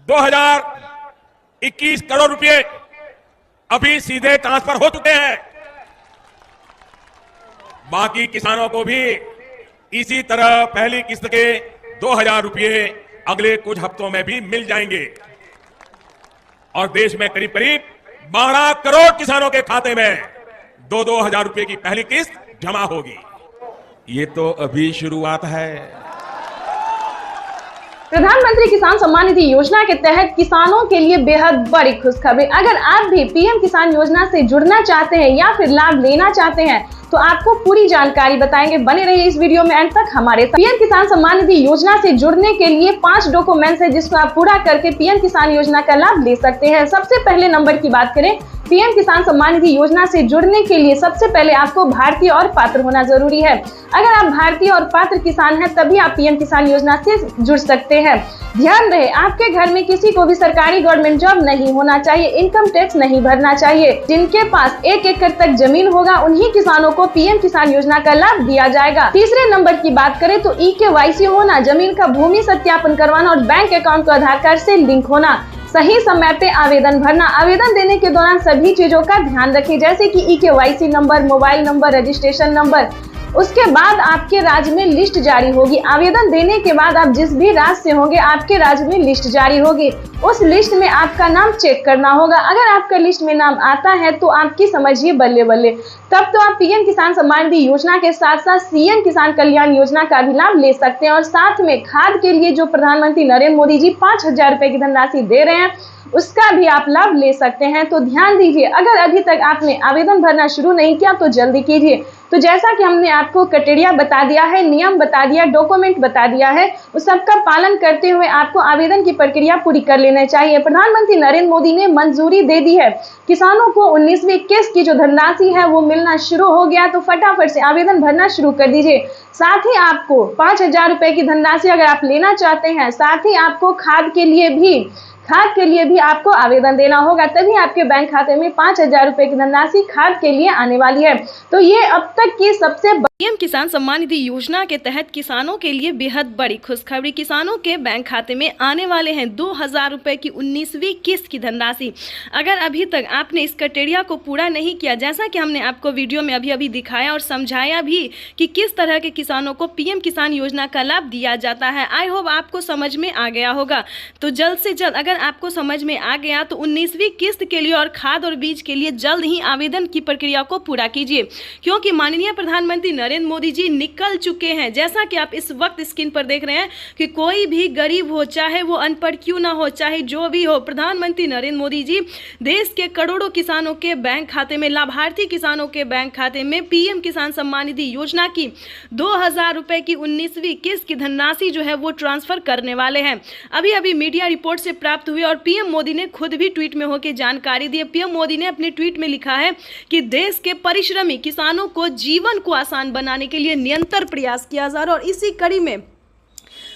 2021 करोड़ रुपए अभी सीधे ट्रांसफर हो चुके हैं। बाकी किसानों को भी इसी तरह पहली किस्त के 2000 रुपए अगले कुछ हफ्तों में भी मिल जाएंगे और देश में करीब करीब 12 करोड़ किसानों के खाते में 2-2 हजार रुपए की पहली किस्त जमा होगी। ये तो अभी शुरुआत है। प्रधानमंत्री किसान सम्मान निधि योजना के तहत किसानों के लिए बेहद बड़ी खुशखबरी। अगर आप भी पीएम किसान योजना से जुड़ना चाहते हैं या फिर लाभ लेना चाहते हैं तो आपको पूरी जानकारी बताएंगे। बने रहिए इस वीडियो में अंत तक हमारे साथ। पीएम किसान सम्मान निधि योजना से जुड़ने के लिए 5 डॉक्यूमेंट्स है जिसको आप पूरा करके पीएम किसान योजना का लाभ ले सकते हैं। सबसे पहले नंबर की बात करें, पीएम किसान सम्मान निधि योजना से जुड़ने के लिए सबसे पहले आपको भारतीय और पात्र होना जरूरी है। अगर आप भारतीय और पात्र किसान हैं तभी आप पीएम किसान योजना से जुड़ सकते हैं। ध्यान रहे, आपके घर में किसी को भी सरकारी गवर्नमेंट जॉब नहीं होना चाहिए, इनकम टैक्स नहीं भरना चाहिए। जिनके पास 1 एकड़ तक जमीन होगा उन्हीं किसानों को पीएम किसान योजना का लाभ दिया जाएगा। तीसरे नंबर की बात करें तो EKYC होना, जमीन का भूमि सत्यापन करवाना और बैंक अकाउंट को आधार कार्ड से लिंक होना, सही समय पे आवेदन भरना। आवेदन देने के दौरान सभी चीजों का ध्यान रखें जैसे कि EKYC number, mobile number, registration number. उसके बाद आपके राज्य में लिस्ट जारी होगी। आवेदन देने के बाद आप जिस भी राज्य से होंगे आपके राज्य में लिस्ट जारी होगी। उस लिस्ट में आपका नाम चेक करना होगा। अगर आपका लिस्ट में नाम आता है तो आपकी समझिए बल्ले बल्ले, तब तो आप पीएम किसान सम्मान निधि योजना के साथ साथ सीएम किसान कल्याण योजना का भी लाभ ले सकते हैं। और साथ में खाद के लिए जो प्रधानमंत्री नरेंद्र मोदी जी 5000 रुपए की धनराशि दे रहे हैं उसका भी आप लाभ ले सकते हैं। तो ध्यान दीजिए, अगर अभी तक आपने आवेदन भरना शुरू नहीं किया तो जल्दी कीजिए। तो जैसा कि हमने आपको क्राइटेरिया बता दिया है, नियम बता दिया, डॉक्यूमेंट बता दिया है, उस सबका पालन करते हुए आपको आवेदन की प्रक्रिया पूरी कर लेना चाहिए। प्रधानमंत्री नरेंद्र मोदी ने मंजूरी दे दी है, किसानों को 19वीं किस्त की जो धनराशि है वो मिलना शुरू हो गया। तो फटाफट से आवेदन भरना शुरू कर दीजिए। साथ ही आपको 5000 रुपए की धनराशि अगर आप लेना चाहते हैं, साथ ही आपको खाद के लिए भी आपको आवेदन देना होगा, तभी आपके बैंक खाते में 5000 रुपए की धनराशि खाद के लिए आने वाली है। तो ये अब तक की सबसे पीएम किसान सम्मान निधि योजना के तहत किसानों के लिए बेहद बड़ी खुशखबरी। किसानों के बैंक खाते में आने वाले हैं 2000 रुपए की 19वीं किस्त की धनराशि। अगर अभी तक आपने इस क्राइटेरिया को पूरा नहीं किया, जैसा कि हमने आपको वीडियो में अभी दिखाया और समझाया भी कि किस तरह के किसानों को पीएम किसान योजना का लाभ दिया जाता है, आई होप आपको समझ में आ गया होगा। तो जल्द से जल्द अगर आपको समझ में आ गया तो 19वीं किस्त के लिए और खाद और बीज के लिए जल्द ही आवेदन की प्रक्रिया को पूरा कीजिए, क्योंकि माननीय प्रधानमंत्री नरेंद्र मोदी जी निकल चुके हैं। जैसा कि आप इस वक्त स्क्रीन पर देख रहे हैं कि कोई भी गरीब हो, चाहे वो अनपढ़ क्यों ना हो, चाहे जो भी हो, प्रधानमंत्री नरेंद्र मोदी जी देश के करोड़ों किसानों के बैंक खाते में, लाभार्थी किसानों के बैंक खाते में पीएम किसान सम्मान निधि योजना की 2000 रुपए की 19वीं किस्त की धनराशि जो है वो ट्रांसफर करने वाले हैं। अभी मीडिया रिपोर्ट से प्राप्त हुई और पीएम मोदी ने खुद भी ट्वीट में होकर जानकारी दी। पीएम मोदी ने अपने ट्वीट में लिखा है कि देश के परिश्रमी किसानों को जीवन को आसान बनाने के लिए निरंतर प्रयास किया जा रहा है और इसी कड़ी में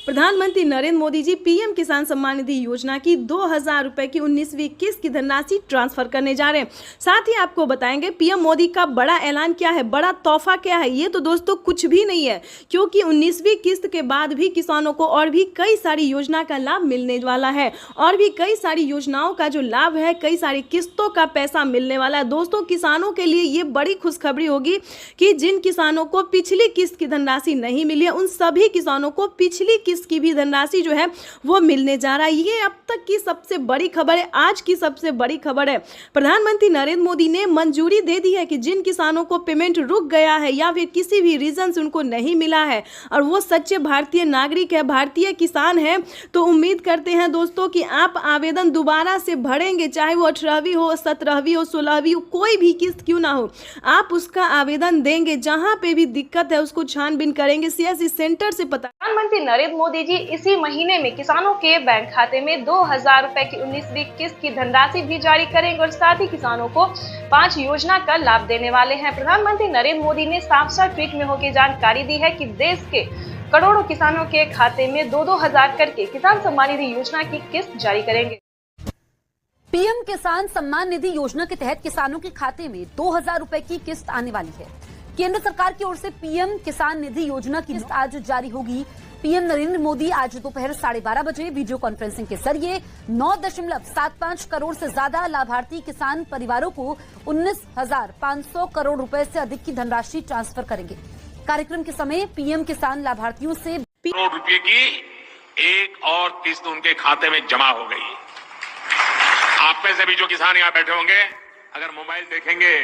प्रधानमंत्री नरेंद्र मोदी जी पीएम किसान सम्मान निधि योजना की 2000 रुपए की 19वीं किस्त की धनराशि ट्रांसफर करने जा रहे हैं। साथ ही आपको बताएंगे पीएम मोदी का बड़ा ऐलान क्या है, बड़ा तोहफा क्या है। ये तो दोस्तों कुछ भी नहीं है, क्योंकि 19वीं किस्त के बाद भी किसानों को और भी कई सारी योजना का लाभ मिलने वाला है और भी कई सारी योजनाओं का जो लाभ है, कई सारी किस्तों का पैसा मिलने वाला है। दोस्तों, किसानों के लिए ये बड़ी खुशखबरी होगी कि जिन किसानों को पिछली किस्त की धनराशि नहीं मिली है उन सभी किसानों को पिछली की भी धनराशि जो है वो मिलने जा रहा है। ये अब तक की सबसे बड़ी खबर है, आज की सबसे बड़ी खबर है। प्रधानमंत्री नरेंद्र मोदी ने मंजूरी दे दी है कि जिन किसानों को पेमेंट रुक गया है या फिर किसी भी रीजन से उनको नहीं मिला है और वो सच्चे भारतीय नागरिक है, भारतीय किसान है, तो उम्मीद करते हैं दोस्तों कि आप आवेदन दोबारा से भरेंगे, चाहे वो 18वीं हो, 17वीं हो, 16वीं हो, कोई भी किस्त क्यों ना हो, आप उसका आवेदन देंगे। जहां पे भी दिक्कत है उसको छानबीन करेंगे, सीएससी सेंटर से पता। प्रधानमंत्री नरेंद्र मोदी जी इसी महीने में किसानों के बैंक खाते में 2000 रुपए की 19वीं किस्त की धनराशि भी जारी करेंगे और साथ ही किसानों को 5 योजना का लाभ देने वाले हैं। प्रधानमंत्री नरेंद्र मोदी ने साफ ट्वीट में होकर जानकारी दी है कि देश के करोड़ों किसानों के खाते में 2-2 हजार करके किसान सम्मान निधि योजना की किस्त जारी करेंगे। पीएम किसान सम्मान निधि योजना के तहत किसानों के खाते में 2000 रुपए की किस्त आने वाली है। केंद्र सरकार की ओर से पीएम किसान निधि योजना की किस्त आज जारी होगी। पीएम नरेंद्र मोदी आज दोपहर 12:30 बजे वीडियो कॉन्फ्रेंसिंग के जरिए 9.75 करोड़ से ज्यादा लाभार्थी किसान परिवारों को 19,500 करोड़ रुपए से अधिक की धनराशि ट्रांसफर करेंगे। कार्यक्रम के समय पीएम किसान लाभार्थियों से करोड़ रुपए की एक और किस्त उनके खाते में जमा हो गई। आप में से भी जो किसान यहाँ बैठे होंगे, अगर मोबाइल देखेंगे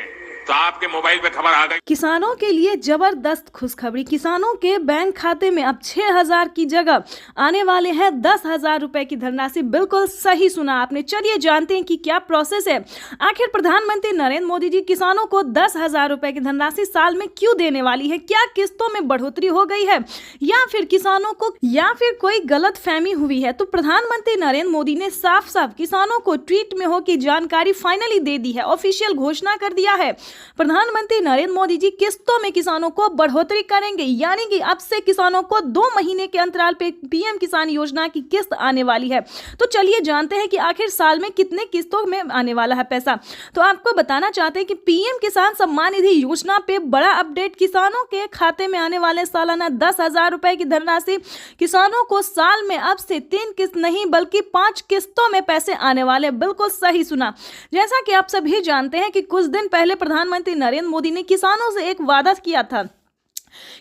तो आपके मोबाइल पे खबर आ गई। किसानों के लिए जबरदस्त खुशखबरी। किसानों के बैंक खाते में अब 6,000 की जगह आने वाले हैं 10,000 रुपए की धनराशि। बिल्कुल सही सुना आपने। चलिए जानते हैं कि क्या प्रोसेस है। आखिर प्रधानमंत्री नरेंद्र मोदी जी किसानों को 10,000 रुपए की धनराशि साल में क्यों देने वाली है? क्या किस्तों में बढ़ोतरी हो गई है या फिर किसानों को कोई गलत फहमी हुई है? तो प्रधानमंत्री नरेंद्र मोदी ने साफ साफ किसानों को ट्वीट में हो की जानकारी फाइनली दे दी है, ऑफिशियल घोषणा कर दिया है। प्रधानमंत्री नरेंद्र मोदी जी किस्तों में किसानों को बढ़ोतरी करेंगे, यानी कि अब से किसानों को 2 महीने के अंतराल पे पीएम किसान योजना की किस्त आने वाली है। तो चलिए जानते हैं कि आखिर साल में कितने किस्तों में आने वाला है पैसा। तो आपको बताना चाहते हैं कि पीएम किसान सम्मान निधि योजना पे बड़ा अपडेट। किसानों के खाते में आने वाले सालाना 10,000 रुपए की धनराशि किसानों को साल में अब से 3 किस्त नहीं बल्कि 5 किस्तों में पैसे आने वाले। बिल्कुल सही सुना। जैसा कि आप सभी जानते हैं कि कुछ दिन पहले प्रधानमंत्री नरेंद्र मोदी ने किसानों से एक वादा किया था।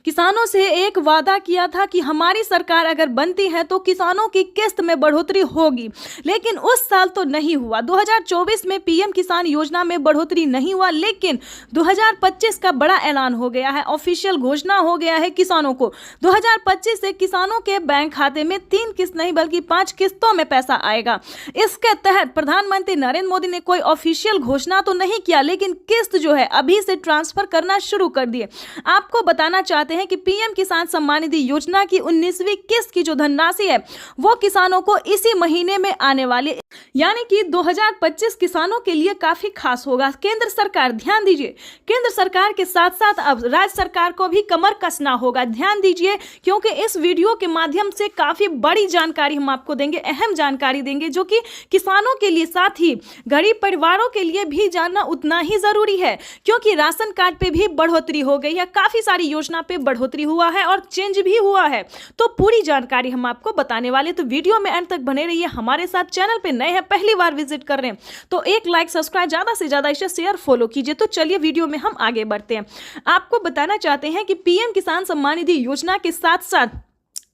किसानों से एक वादा किया था कि हमारी सरकार अगर बनती है तो किसानों की किस्त में बढ़ोतरी होगी, लेकिन उस साल तो नहीं हुआ। 2024 में पीएम किसान योजना में बढ़ोतरी नहीं हुआ, लेकिन 2025 का बड़ा ऐलान हो गया है, ऑफिशियल घोषणा हो गया है किसानों को। 2025 से किसानों के बैंक खाते में 3 किस्त नहीं बल्कि 5 किस्तों में पैसा आएगा। इसके तहत प्रधानमंत्री नरेंद्र मोदी ने कोई ऑफिशियल घोषणा तो नहीं किया, लेकिन किस्त जो है अभी से ट्रांसफर करना शुरू कर दिए। आपको बताना चाहते हैं कि पीएम किसान सम्मान निधि योजना की 19वीं किस्त की जो धनराशि है वो किसानों को इसी महीने में आने वाली, यानी कि 2025 किसानों के लिए काफी खास होगा। केंद्र सरकार, ध्यान दीजिए, केंद्र सरकार के साथ साथ अब राज्य सरकार को भी कमर कसना होगा। ध्यान दीजिए, क्योंकि इस वीडियो के माध्यम से काफी बड़ी जानकारी हम आपको देंगे, अहम जानकारी देंगे, जो कि किसानों के लिए साथ ही गरीब परिवारों के लिए भी जानना उतना ही जरूरी है, क्योंकि राशन कार्ड पे भी बढ़ोतरी हो गई है, काफी सारी योजना पे बढ़ोतरी हुआ है और चेंज भी हुआ है। तो पूरी जानकारी हम आपको बताने वाले, तो वीडियो में अंत तक बने रहिए हमारे साथ। चैनल पे नए हैं, पहली बार विजिट कर रहे हैं तो एक लाइक, सब्सक्राइब, ज्यादा से ज्यादा इसे शेयर, फॉलो कीजिए। तो चलिए वीडियो में हम आगे बढ़ते हैं। आपको बताना चाहते हैं कि पीएम किसान सम्मान निधि योजना के साथ साथ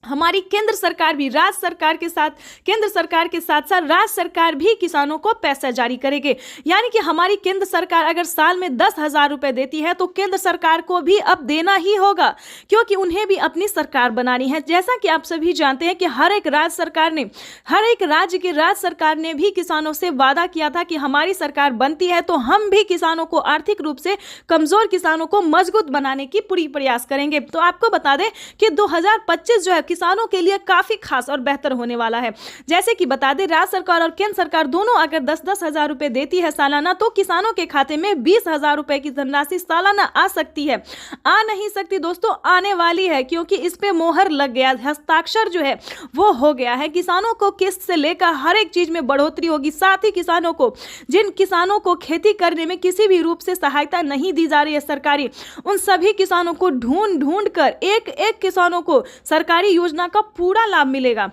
हमारी केंद्र सरकार भी राज्य सरकार के साथ राज्य सरकार भी किसानों को पैसा जारी करेगी। यानी कि हमारी केंद्र सरकार अगर साल में 10,000 रुपए देती है तो केंद्र सरकार को भी अब देना ही होगा, क्योंकि उन्हें भी अपनी सरकार बनानी है। जैसा कि आप सभी जानते हैं कि हर एक राज्य की राज्य सरकार ने भी किसानों से वादा किया था कि हमारी सरकार बनती है तो हम भी किसानों को, आर्थिक रूप से कमजोर किसानों को मजबूत बनाने की पूरी प्रयास करेंगे। तो आपको बता दें कि 2025 जो है किसानों के लिए काफी खास और बेहतर होने वाला है। जैसे कि बता दें, राज्य सरकार और केंद्र सरकार दोनों अगर 10-10 हजार रुपए देती है सालाना, तो किसानों के खाते में 20,000 रुपए की धनराशि सालाना आ सकती है। आ नहीं सकती दोस्तों, आने वाली है, क्योंकि इस पे मोहर लग गया, हस्ताक्षर जो है वो हो गया है। किसानों को किस्त से लेकर हर एक चीज में बढ़ोतरी होगी। साथ ही किसानों को, जिन किसानों को खेती करने में किसी भी रूप से सहायता नहीं दी जा रही है सरकारी, उन सभी किसानों को ढूंढ कर एक एक किसानों को सरकारी योजना का पूरा लाभ मिलेगा।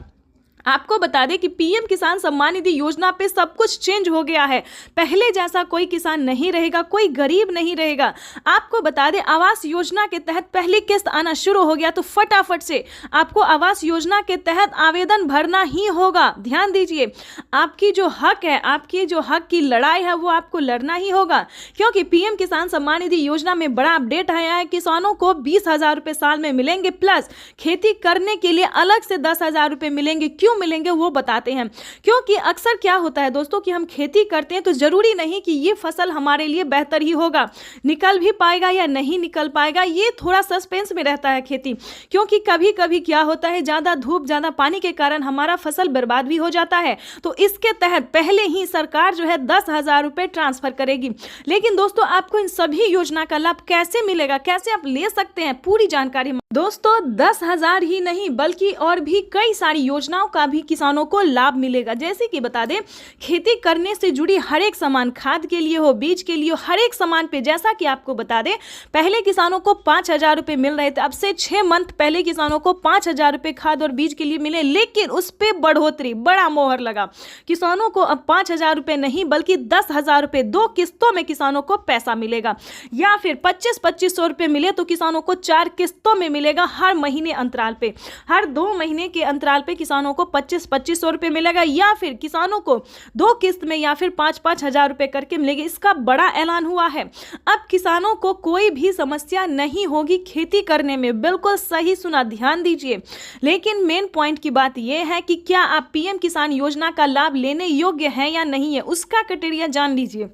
आपको बता दें कि पीएम किसान सम्मान निधि योजना पे सब कुछ चेंज हो गया है। पहले जैसा कोई किसान नहीं रहेगा, कोई गरीब नहीं रहेगा। आपको बता दें, आवास योजना के तहत पहली किस्त आना शुरू हो गया, तो फटाफट से आपको आवास योजना के तहत आवेदन भरना ही होगा। ध्यान दीजिए, आपकी जो हक की लड़ाई है वो आपको लड़ना ही होगा, क्योंकि पीएम किसान सम्मान निधि योजना में बड़ा अपडेट आया है। किसानों को 20,000 रुपए साल में मिलेंगे, प्लस खेती करने के लिए अलग से 10,000 रुपए मिलेंगे। क्यों मिलेंगे वो बताते हैं। क्योंकि अक्सर क्या होता है दोस्तों कि हम खेती करते हैं तो जरूरी नहीं कि ये फसल हमारे लिए बेहतर ही होगा, निकल भी पाएगा या नहीं निकल पाएगा, ये थोड़ा सस्पेंस में रहता है खेती। क्योंकि कभी कभी क्या होता है, ज्यादा धूप, ज्यादा पानी के कारण हमारा फसल बर्बाद भी हो जाता है। तो इसके तहत पहले ही सरकार जो है 10,000 रुपए ट्रांसफर करेगी। लेकिन दोस्तों, आपको इन सभी योजना का लाभ कैसे मिलेगा, कैसे आप ले सकते हैं, पूरी जानकारी दोस्तों 10,000 ही नहीं बल्कि और भी कई सारी योजनाओं का का भी किसानों को लाभ मिलेगा। जैसे कि बता दें, खेती करने से जुड़ी हर एक सामान, खाद के लिए हो, बीज के लिए हो, हर एक सामान पे, जैसा कि आपको बता दें, पहले किसानों को 5,000 रुपये मिल रहे थे। अब से 6 मंथ पहले किसानों को 5,000 रुपये खाद और बीज के लिए मिले, लेकिन उस पर बढ़ोतरी, बड़ा मोहर लगा। किसानों को अब 5,000 रुपये नहीं बल्कि 10,000 रुपये 2 किस्तों में किसानों को पैसा मिलेगा, या फिर 25-2500 रुपये मिले तो किसानों को 4 किस्तों में मिलेगा। हर महीने अंतराल पे, हर 2 महीने के अंतराल पे किसानों को 25-2500 रुपये मिलेगा, या फिर किसानों को 2 किस्त में या फिर 5-5 हजार रुपये करके मिलेगी। इसका बड़ा ऐलान हुआ है। अब किसानों को कोई भी समस्या नहीं होगी खेती करने में। बिल्कुल सही सुना, ध्यान दीजिए। लेकिन मेन पॉइंट की बात यह है कि क्या आप पीएम किसान योजना का लाभ लेने योग्य हैं या नहीं है, उसका क्राइटेरिया जान लीजिए।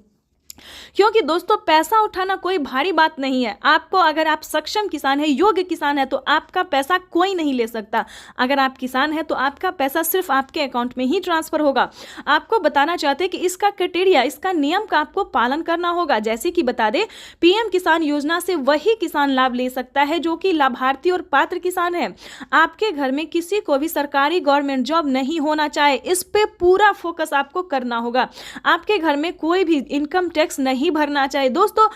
क्योंकि दोस्तों, पैसा उठाना कोई भारी बात नहीं है। आपको, अगर आप सक्षम किसान है, योग्य किसान है, तो आपका पैसा कोई नहीं ले सकता। अगर आप किसान है तो आपका पैसा सिर्फ आपके अकाउंट में ही ट्रांसफर होगा। आपको बताना चाहते हैं कि इसका क्राइटेरिया, इसका नियम का आपको पालन करना होगा। जैसे कि बता दें, पीएम किसान योजना से वही किसान लाभ ले सकता है जो कि लाभार्थी और पात्र किसान है। आपके घर में किसी को भी सरकारी गवर्नमेंट जॉब नहीं होना चाहे, इस पे पूरा फोकस आपको करना होगा। आपके घर में कोई भी इनकम टैक्स नहीं भरना चाहिए। दोस्तों,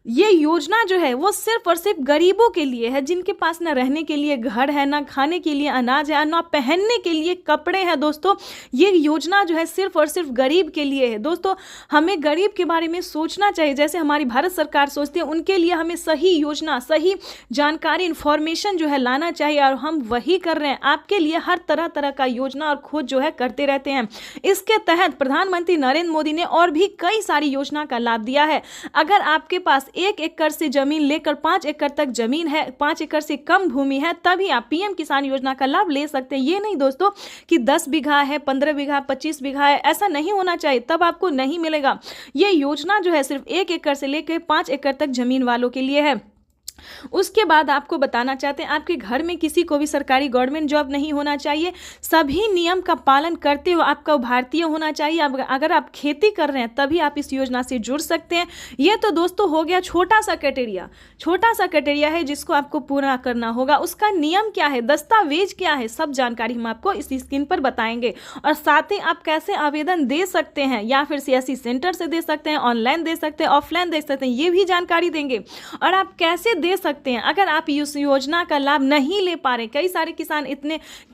ये योजना जो है वो सिर्फ और सिर्फ गरीबों के लिए है, जिनके पास ना रहने के लिए घर है, ना खाने के लिए अनाज है, ना पहनने के लिए कपड़े हैं। दोस्तों, ये योजना जो है सिर्फ और सिर्फ गरीब के लिए है। दोस्तों, हमें गरीब के बारे में सोचना चाहिए, जैसे हमारी भारत सरकार सोचती है। उनके लिए हमें सही योजना, सही जानकारी, इंफॉर्मेशन जो है लाना चाहिए, और हम वही कर रहे हैं। आपके लिए हर तरह तरह का योजना और खोज जो है करते रहते हैं। इसके तहत प्रधानमंत्री नरेंद्र मोदी ने और भी कई सारी योजना का लाभ दिया है। अगर आपके पास 1 एकड़ से जमीन लेकर 5 एकड़ तक जमीन है, 5 एकड़ से कम भूमि है, तभी आप पीएम किसान योजना का लाभ ले सकते हैं। ये नहीं दोस्तों कि 10 बीघा है, 15 बीघा, 25 बीघा है, ऐसा नहीं होना चाहिए, तब आपको नहीं मिलेगा। ये योजना जो है सिर्फ 1 एकड़ से लेकर 5 एकड़ तक जमीन वालों के लिए है। उसके बाद आपको बताना चाहते हैं, आपके घर में किसी को भी सरकारी गवर्नमेंट जॉब नहीं होना चाहिए। सभी नियम का पालन करते हुए आपका भारतीय होना चाहिए। अगर आप खेती कर रहे हैं तभी आप इस योजना से जुड़ सकते हैं। ये तो दोस्तों हो गया छोटा सा क्राइटेरिया है जिसको आपको पूरा करना होगा। उसका नियम क्या है, दस्तावेज क्या है, सब जानकारी हम आपको इस स्क्रीन पर बताएंगे। और साथ ही आप कैसे आवेदन दे सकते हैं, या फिर सीएससी सेंटर से दे सकते हैं, ऑनलाइन दे सकते हैं, ऑफलाइन दे सकते हैं, ये भी जानकारी देंगे। और आप कैसे दे सकते हैं अगर आप इस योजना का लाभ नहीं ले पा रहे। कई सारे किसान,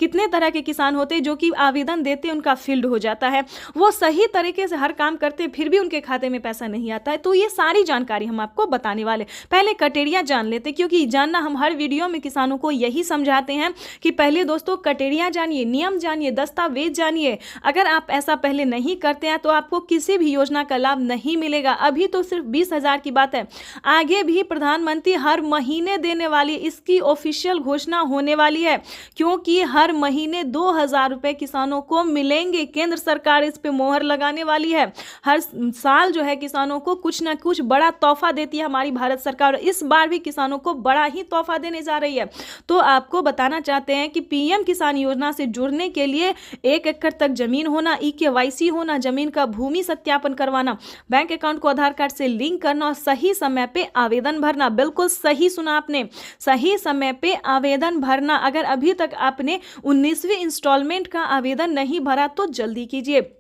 कितने तरह के किसान होते हैं जो कि आवेदन देते हैं, उनका फील्ड हो जाता है, वो सही तरीके से हर काम करते हैं, फिर भी उनके खाते में पैसा नहीं आता है। तो ये सारी जानकारी हम आपको बताने वाले। पहले क्राइटेरिया जान लेते, क्योंकि जानना, हम हर वीडियो में किसानों को यही समझाते हैं कि पहले दोस्तों क्राइटेरिया जानिए, नियम जानिए, दस्तावेज जानिए। अगर आप ऐसा पहले नहीं करते हैं तो आपको किसी भी योजना का लाभ नहीं मिलेगा। अभी तो सिर्फ 20,000 की बात है, आगे भी प्रधानमंत्री हर महीने देने वाली, इसकी ऑफिशियल घोषणा होने वाली है, क्योंकि हर महीने 2,000 रुपए किसानों को मिलेंगे। केंद्र सरकार इस पे मोहर लगाने वाली है। हर साल जो है किसानों को कुछ ना कुछ बड़ा तोहफा देती है हमारी भारत सरकार, और इस बार भी किसानों को बड़ा ही तोहफा देने जा रही है। तो आपको बताना चाहते हैं कि पीएम किसान योजना से जुड़ने के लिए 1 एकड़ तक जमीन होना, EKYC होना, जमीन का भूमि सत्यापन करवाना, बैंक अकाउंट को आधार कार्ड से लिंक करना, और सही समय पे आवेदन भरना। बिल्कुल सही सुना आपने, सही समय पे आवेदन भरना। अगर अभी तक आपने 19वीं इंस्टॉलमेंट का आवेदन नहीं भरा तो जल्दी कीजिए।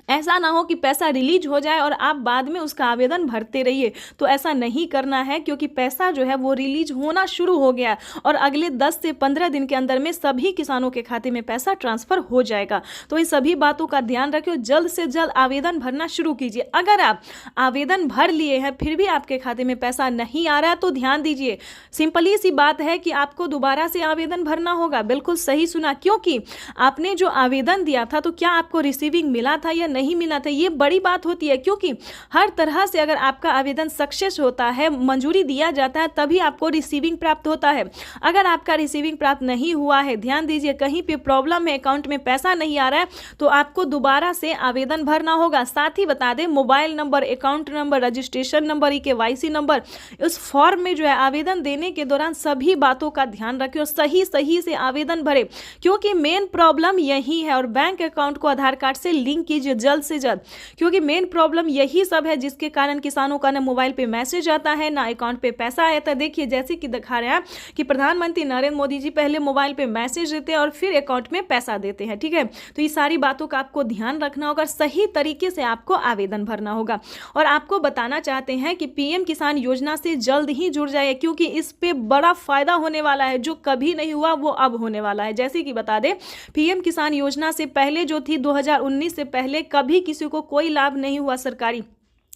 ऐसा ना हो कि पैसा रिलीज हो जाए और आप बाद में उसका आवेदन भरते रहिए, तो ऐसा नहीं करना है, क्योंकि पैसा जो है वो रिलीज होना शुरू हो गया और अगले 10 से 15 दिन के अंदर में सभी किसानों के खाते में पैसा ट्रांसफर हो जाएगा। तो इन सभी बातों का ध्यान रखिए, जल्द से जल्द आवेदन भरना शुरू कीजिए। अगर आप आवेदन भर लिए हैं फिर भी आपके खाते में पैसा नहीं आ रहा है तो ध्यान दीजिए, सिंपली सी बात है कि आपको दोबारा से आवेदन भरना होगा। बिल्कुल सही सुना, क्योंकि आपने जो आवेदन दिया था तो क्या आपको रिसीविंग मिला था या नहीं मिला था, ये बड़ी बात होती है। क्योंकि हर तरह से अगर आपका आवेदन सक्सेस होता है, मंजूरी दिया जाता है, तभी आपको रिसीविंग प्राप्त होता है। अगर आपका रिसीविंग प्राप्त नहीं हुआ है, ध्यान दीजिए, कहीं पे प्रॉब्लम है, अकाउंट में पैसा नहीं आ रहा है, तो आपको दोबारा से आवेदन भरना होगा। साथ ही बता दें, mobile number, account number, registration number, EKYC number, उस फॉर्म में जो है आवेदन देने के दौरान सभी बातों का ध्यान रखें और सही से आवेदन भरे, क्योंकि मेन प्रॉब्लम यही है। और बैंक अकाउंट को आधार कार्ड से लिंक कीजिए जल्द से जल्द, क्योंकि मेन प्रॉब्लम यही सब है जिसके कारण किसानों का ना मोबाइल पे मैसेज आता है, ना अकाउंट पे पैसा आता है। देखिए जैसे कि दिखा रहे हैं कि प्रधानमंत्री नरेंद्र मोदी जी पहले मोबाइल पे मैसेज देते हैं और फिर अकाउंट में पैसा देते हैं, ठीक है। तो ये सारी बातों का आपको ध्यान रखना होगा, सही तरीके से आपको आवेदन भरना होगा। और आपको बताना चाहते हैं कि पीएम किसान योजना से जल्द ही जुड़ जाए, क्योंकि इस पे बड़ा फायदा होने वाला है, जो कभी नहीं हुआ वो अब होने वाला है। जैसे कि बता दें, पीएम किसान योजना से पहले जो थी 2019 से पहले कभी किसी को कोई लाभ नहीं हुआ सरकारी,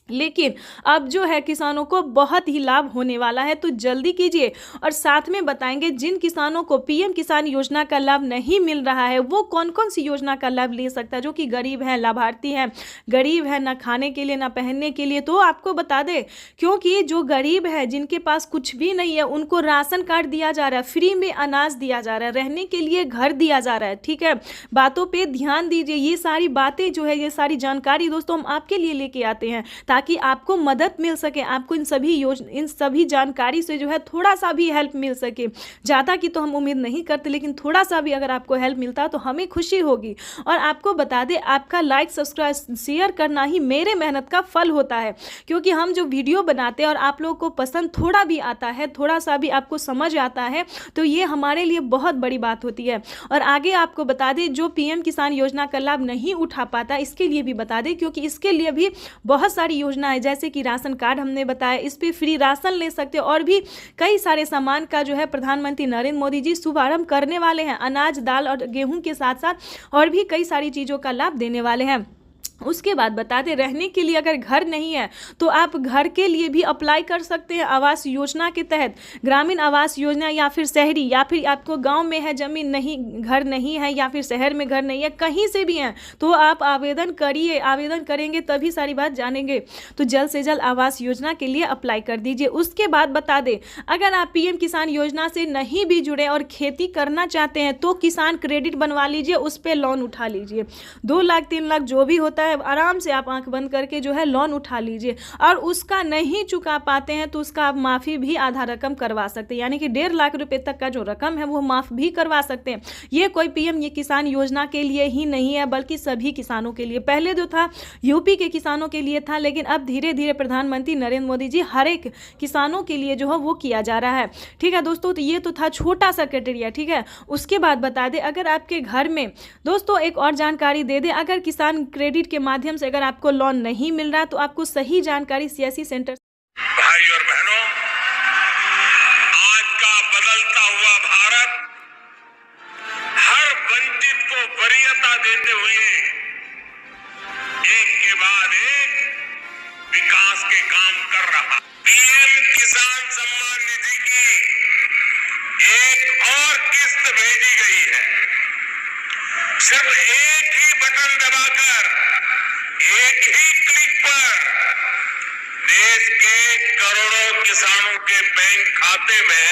लेकिन अब जो है किसानों को बहुत ही लाभ होने वाला है। तो जल्दी कीजिए। और साथ में बताएंगे जिन किसानों को पीएम किसान योजना का लाभ नहीं मिल रहा है वो कौन कौन सी योजना का लाभ ले सकता है, जो कि गरीब है, लाभार्थी है, गरीब है, ना खाने के लिए ना पहनने के लिए। तो आपको बता दें, क्योंकि जो गरीब है जिनके पास कुछ भी नहीं है उनको राशन कार्ड दिया जा रहा है, फ्री में अनाज दिया जा रहा है, रहने के लिए घर दिया जा रहा है, ठीक है। बातों पर ध्यान दीजिए। ये सारी बातें जो है, ये सारी जानकारी दोस्तों हम आपके लिए लेके आते हैं ताकि आपको मदद मिल सके, आपको इन सभी जानकारी से जो है थोड़ा सा भी हेल्प मिल सके। ज़्यादा की तो हम उम्मीद नहीं करते, लेकिन थोड़ा सा भी अगर आपको हेल्प मिलता तो हमें खुशी होगी। और आपको बता दें, आपका लाइक सब्सक्राइब शेयर करना ही मेरे मेहनत का फल होता है, क्योंकि हम जो वीडियो बनाते हैं और आप लोगों को पसंद थोड़ा भी आता है, थोड़ा सा भी आपको समझ आता है, तो ये हमारे लिए बहुत बड़ी बात होती है। और आगे आपको बता दें, जो पीएम किसान योजना का लाभ नहीं उठा पाता इसके लिए भी बता दें, क्योंकि इसके लिए भी बहुत सारी योजना है, जैसे कि राशन कार्ड हमने बताया, इस पे फ्री राशन ले सकते हैं। और भी कई सारे सामान का जो है प्रधानमंत्री नरेंद्र मोदी जी शुभारंभ करने वाले हैं। अनाज, दाल और गेहूं के साथ साथ और भी कई सारी चीज़ों का लाभ देने वाले हैं। उसके बाद बता दें, रहने के लिए अगर घर नहीं है तो आप घर के लिए भी अप्लाई कर सकते हैं आवास योजना के तहत। ग्रामीण आवास योजना या फिर शहरी, या फिर आपको गांव में है जमीन नहीं, घर नहीं है, या फिर शहर में घर नहीं है, कहीं से भी हैं तो आप आवेदन करिए। आवेदन करेंगे तभी सारी बात जानेंगे। तो जल्द से जल्द आवास योजना के लिए अप्लाई कर दीजिए। उसके बाद बता दें, अगर आप पीएम किसान योजना से नहीं भी जुड़े और खेती करना चाहते हैं तो किसान क्रेडिट बनवा लीजिए, उस पर लोन उठा लीजिए। 2 लाख 3 लाख जो भी होता है आराम से आप आंख बंद करके जो है लोन उठा लीजिए। और उसका नहीं चुका पाते हैं तो उसका आप माफ़ी भी आधा रकम करवा सकते हैं, यानी कि 1.5 लाख रुपए तक का जो रकम है वो माफ़ भी करवा सकते हैं। ये कोई पीएम ये किसान योजना के लिए ही नहीं है, बल्कि सभी किसानों के लिए। पहले जो था यूपी के किसानों के लिए था, लेकिन अब धीरे धीरे प्रधानमंत्री नरेंद्र मोदी जी हर एक किसानों के लिए जो है वो किया जा रहा है, ठीक है दोस्तों। तो ये तो था छोटा सा क्राइटेरिया, ठीक है। उसके बाद बता दें, अगर आपके घर में दोस्तों एक और जानकारी दे दें, अगर किसान क्रेडिट के माध्यम से अगर आपको लोन नहीं मिल रहा तो आपको सही जानकारी सीएससी सेंटर। भाई और बहनों, आज का बदलता हुआ भारत हर वंचित को वरीयता देते हुए एक के बाद एक विकास के काम कर रहा। पीएम किसान सम्मान निधि की एक और किस्त भेजी गई है। सिर्फ एक ही बटन दबाकर, एक ही क्लिक पर देश के करोड़ों किसानों के बैंक खाते में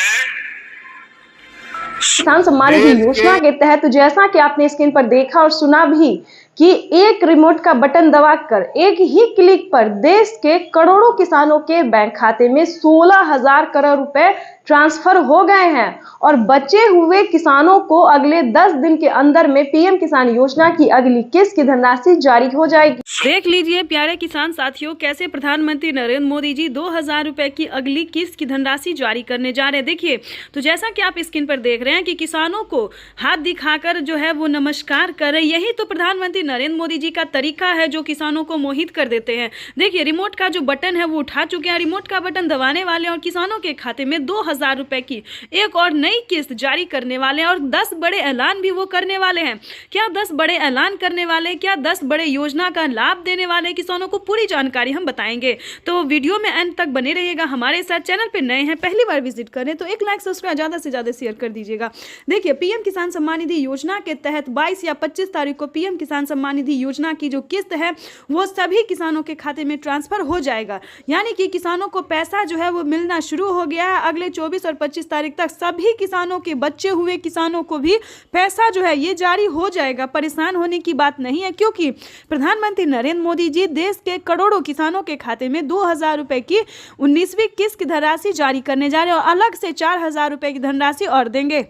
किसान सम्मान निधि योजना के तहत जैसा कि आपने स्क्रीन पर देखा और सुना भी कि एक रिमोट का बटन दबाकर एक ही क्लिक पर देश के करोड़ों किसानों के बैंक खाते में 16,000 करोड़ रुपए ट्रांसफर हो गए हैं। और बचे हुए किसानों को अगले 10 दिन के अंदर में पीएम किसान योजना की अगली किस्त की धनराशि जारी हो जाएगी। देख लीजिए प्यारे किसान साथियों, कैसे प्रधानमंत्री नरेंद्र मोदी जी 2,000 रुपए की अगली किस्त की धनराशि जारी करने जा रहे हैं। देखिए, तो जैसा कि आप स्क्रीन पर देख रहे हैं कि किसानों को हाथ दिखाकर जो है वो नमस्कार कर रहे। यही तो प्रधानमंत्री नरेंद्र मोदी जी का तरीका है जो किसानों को मोहित कर देते हैं। देखिए, रिमोट का जो बटन है वो उठा चुके हैं, रिमोट का बटन दबाने वाले और किसानों के खाते में 2,000 रुपए की एक और नई किस्त जारी करने वाले हैं। और 10 बड़े ऐलान भी वो करने वाले हैं। क्या 10 बड़े ऐलान करने वाले, क्या 10 बड़े योजना का लाभ देने वाले किसानों को, पूरी जानकारी हम बताएंगे। तो वीडियो में अंत तक बने रहिएगा हमारे साथ। चैनल पे नए हैं, पहली बार विजिट करें तो एक लाइक सब्सक्राइब ज़्यादा से ज़्यादा शेयर कर दीजिएगा। देखिए, पीएम किसान सम्मान निधि योजना के तहत 22 या 25 तारीख को पीएम किसान सम्मान निधि योजना की जो किस्त है वो सभी किसानों के खाते में ट्रांसफर हो जाएगा। यानी कि किसानों को पैसा जो है वो मिलना शुरू हो गया है। अगले 24 और 25 तारीख तक सभी किसानों के, बचे हुए किसानों को भी पैसा जो है ये जारी हो जाएगा। परेशान होने की बात नहीं है, क्योंकि प्रधानमंत्री नरेंद्र मोदी जी देश के करोड़ों किसानों के खाते में 2,000 रुपए की 19वीं किस्त की धनराशि जारी करने जा रहे हैं और अलग से 4,000 रुपए की धनराशि और देंगे।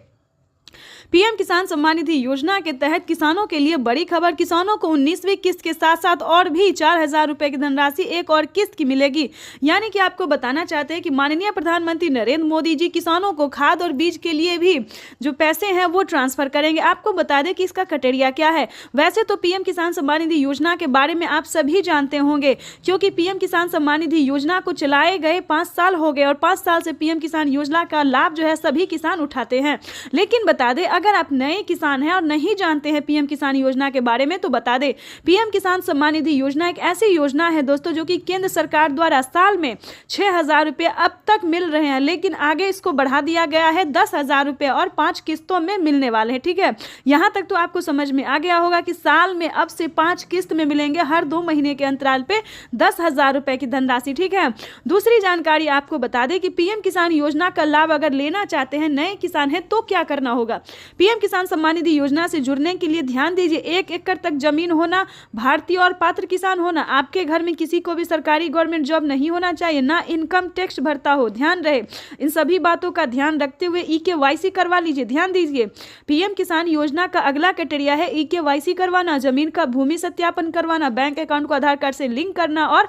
पीएम किसान सम्मान निधि योजना के तहत किसानों के लिए बड़ी खबर। किसानों को 19वीं किस्त के साथ साथ और भी 4,000 रुपए की धनराशि एक और किस्त की मिलेगी। यानी कि आपको बताना चाहते हैं कि माननीय प्रधानमंत्री नरेंद्र मोदी जी किसानों को खाद और बीज के लिए भी जो पैसे हैं वो ट्रांसफर करेंगे। आपको बता दें कि इसका क्राइटेरिया क्या है। वैसे तो पीएम किसान सम्मान निधि योजना के बारे में आप सभी जानते होंगे, क्योंकि पीएम किसान सम्मान निधि योजना को चलाए गए 5 साल हो गए और 5 साल से पीएम किसान योजना का लाभ जो है सभी किसान उठाते हैं। लेकिन बता दें, अगर आप नए किसान हैं और नहीं जानते हैं पीएम किसान योजना के बारे में, तो बता दें पीएम किसान सम्मान निधि योजना एक ऐसी योजना है दोस्तों जो कि केंद्र सरकार द्वारा साल में 6,000 रुपये अब तक मिल रहे हैं, लेकिन आगे इसको बढ़ा दिया गया है 10,000 रुपये और 5 किस्तों में मिलने वाले हैं। ठीक है, यहां तक तो आपको समझ में आ गया होगा कि साल में अब से 5 किस्त में मिलेंगे, हर 2 महीने के अंतराल पे 10,000 रुपए की धनराशि। ठीक है, दूसरी जानकारी आपको बता दें कि पीएम किसान योजना का लाभ अगर लेना चाहते हैं, नए किसान हैं, तो क्या करना होगा। पीएम किसान सम्मान निधि योजना से जुड़ने के लिए ध्यान दीजिए, 1 एकड़ तक जमीन होना, भारतीय और पात्र किसान होना, आपके घर में किसी को भी सरकारी गवर्नमेंट जॉब नहीं होना चाहिए, ना इनकम टैक्स भरता हो। ध्यान रहे, इन सभी बातों का ध्यान रखते हुए EKYC करवा लीजिए। ध्यान दीजिए, पीएम किसान योजना का अगला क्राइटेरिया है EKYC करवाना, जमीन का भूमि सत्यापन करवाना, बैंक अकाउंट को आधार कार्ड से लिंक करना और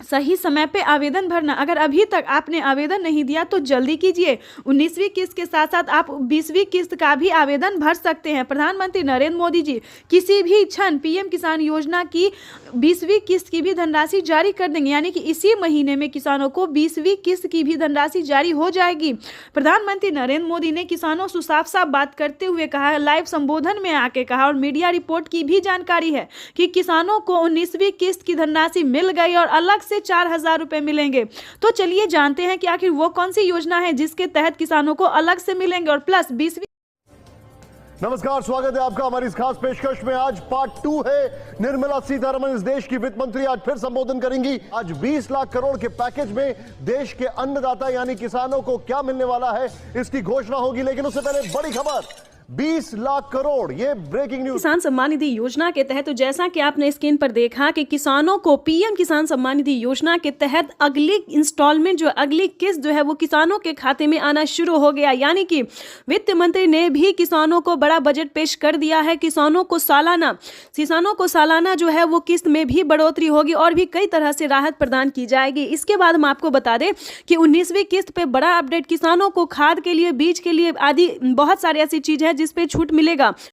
सही समय पे आवेदन भरना। अगर अभी तक आपने आवेदन नहीं दिया तो जल्दी कीजिए। 19वीं किस्त के साथ साथ आप 20वीं किस्त का भी आवेदन भर सकते हैं। प्रधानमंत्री नरेंद्र मोदी जी किसी भी क्षण पीएम किसान योजना की 20वीं किस्त की भी धनराशि जारी कर देंगे, यानी कि इसी महीने में किसानों को 20वीं किस्त की भी धनराशि जारी हो जाएगी। प्रधानमंत्री नरेंद्र मोदी ने किसानों से साफ साफ बात करते हुए कहा, लाइव संबोधन में आके कहा और मीडिया रिपोर्ट की भी जानकारी है कि किसानों को 19वीं किस्त की धनराशि मिल गई और अलग से 4,000 रुपए मिलेंगे। तो चलिए जानते हैं कि आखिर वो कौन सी योजना है जिसके तहत किसानों को अलग से मिलेंगे और प्लस 20वीं। नमस्कार, स्वागत है आपका हमारी इस खास पेशकश में। आज पार्ट 2 है। निर्मला सीतारमण इस देश की वित्त मंत्री आज फिर संबोधन करेंगी। आज 20 लाख करोड़ के पैकेज में देश के अन्नदाता यानी किसानों को क्या मिलने वाला है, इसकी घोषणा होगी। लेकिन उससे पहले बड़ी खबर, 20 लाख करोड़, ये ब्रेकिंग न्यूज। किसान सम्मान निधि योजना के तहत तो जैसा कि आपने स्क्रीन पर देखा कि किसानों को पीएम किसान सम्मान निधि योजना के तहत अगली इंस्टॉलमेंट जो अगली किस्त जो है वो किसानों के खाते में आना शुरू हो गया। यानी कि वित्त मंत्री ने भी किसानों को बड़ा बजट पेश कर दिया है। किसानों को सालाना जो है वो किस्त में भी बढ़ोतरी होगी और भी कई तरह से राहत प्रदान की जाएगी। इसके बाद हम आपको बता दें कि 19वीं किस्त पे बड़ा अपडेट, किसानों को खाद के लिए, बीज के लिए आदि बहुत सारी ऐसी चीज है जिस पे छूट मिलेगा।